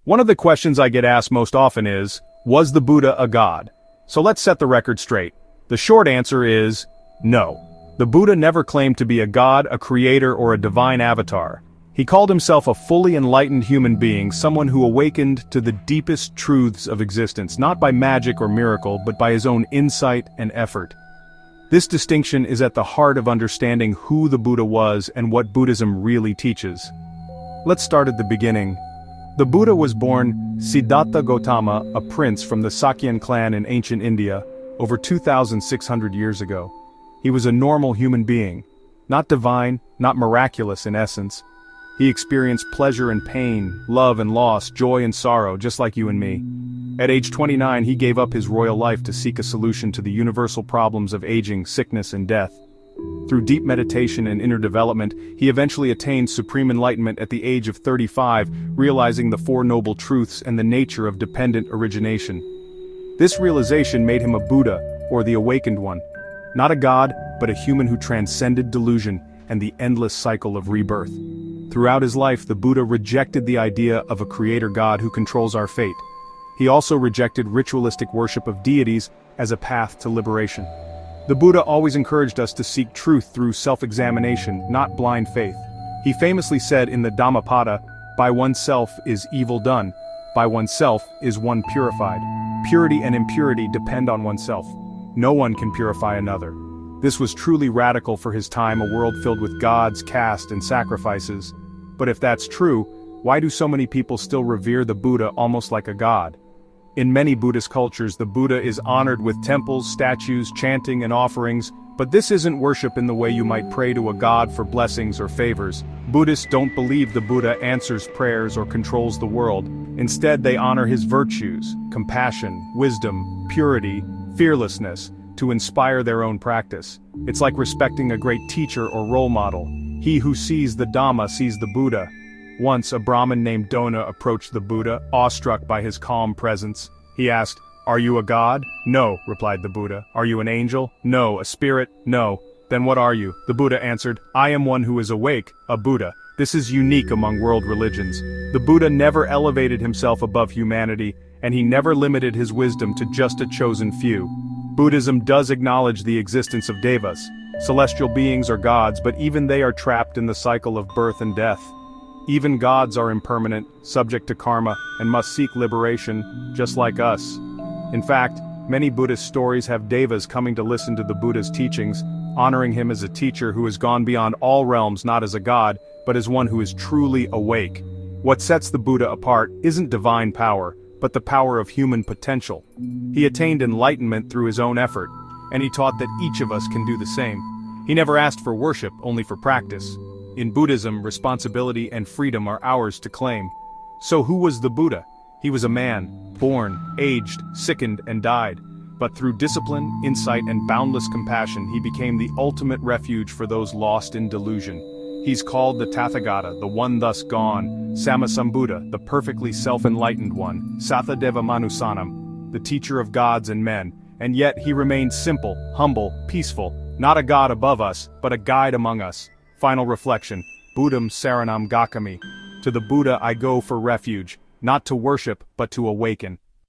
One of the questions I get asked most often is, was the Buddha a god? So let's set the record straight. The short answer is, no. The Buddha never claimed to be a god, a creator, or a divine avatar. He called himself a fully enlightened human being, someone who awakened to the deepest truths of existence, not by magic or miracle, but by his own insight and effort. This distinction is at the heart of understanding who the Buddha was and what Buddhism really teaches. Let's start at the beginning. The Buddha was born Siddhartha Gautama, a prince from the Sakyan clan in ancient India, over 2,600 years ago. He was a normal human being, not divine, not miraculous in essence. He experienced pleasure and pain, love and loss, joy and sorrow, just like you and me. At age 29, he gave up his royal life to seek a solution to the universal problems of aging, sickness, and death. Through deep meditation and inner development, he eventually attained supreme enlightenment at the age of 35, realizing the Four Noble Truths and the nature of dependent origination. This realization made him a Buddha, or the Awakened One. Not a god, but a human who transcended delusion and the endless cycle of rebirth. Throughout his life, the Buddha rejected the idea of a creator god who controls our fate. He also rejected ritualistic worship of deities as a path to liberation. The Buddha always encouraged us to seek truth through self-examination, not blind faith. He famously said in the Dhammapada, "By oneself is evil done, by oneself is one purified. Purity and impurity depend on oneself. No one can purify another." This was truly radical for his time, a world filled with gods, caste, and sacrifices. But if that's true, why do so many people still revere the Buddha almost like a god? In many Buddhist cultures, the Buddha is honored with temples, statues, chanting, and offerings, but this isn't worship in the way you might pray to a god for blessings or favors. Buddhists don't believe the Buddha answers prayers or controls the world. Instead, they honor his virtues, compassion, wisdom, purity, fearlessness, to inspire their own practice. It's like respecting a great teacher or role model. He who sees the Dhamma sees the Buddha. Once, a Brahmin named Dona approached the Buddha, awestruck by his calm presence. He asked, "Are you a god?" "No," replied the Buddha. "Are you an angel?" "No." "A spirit?" "No." "Then what are you?" The Buddha answered, "I am one who is awake, a Buddha." This is unique among world religions. The Buddha never elevated himself above humanity, and he never limited his wisdom to just a chosen few. Buddhism does acknowledge the existence of devas, celestial beings or gods, but even they are trapped in the cycle of birth and death. Even gods are impermanent, subject to karma, and must seek liberation, just like us. In fact, many Buddhist stories have devas coming to listen to the Buddha's teachings, honoring him as a teacher who has gone beyond all realms, not as a god, but as one who is truly awake. What sets the Buddha apart isn't divine power, but the power of human potential. He attained enlightenment through his own effort, and he taught that each of us can do the same. He never asked for worship, only for practice. In Buddhism, responsibility and freedom are ours to claim. So who was the Buddha? He was a man, born, aged, sickened, and died. But through discipline, insight, and boundless compassion, he became the ultimate refuge for those lost in delusion. He's called the Tathagata, the one thus gone, Sammasambuddha, the perfectly self-enlightened one, Sathadeva Manusanam, the teacher of gods and men, and yet he remained simple, humble, peaceful, not a god above us, but a guide among us. Final reflection, Buddham Saranam Gacchami. To the Buddha I go for refuge, not to worship, but to awaken.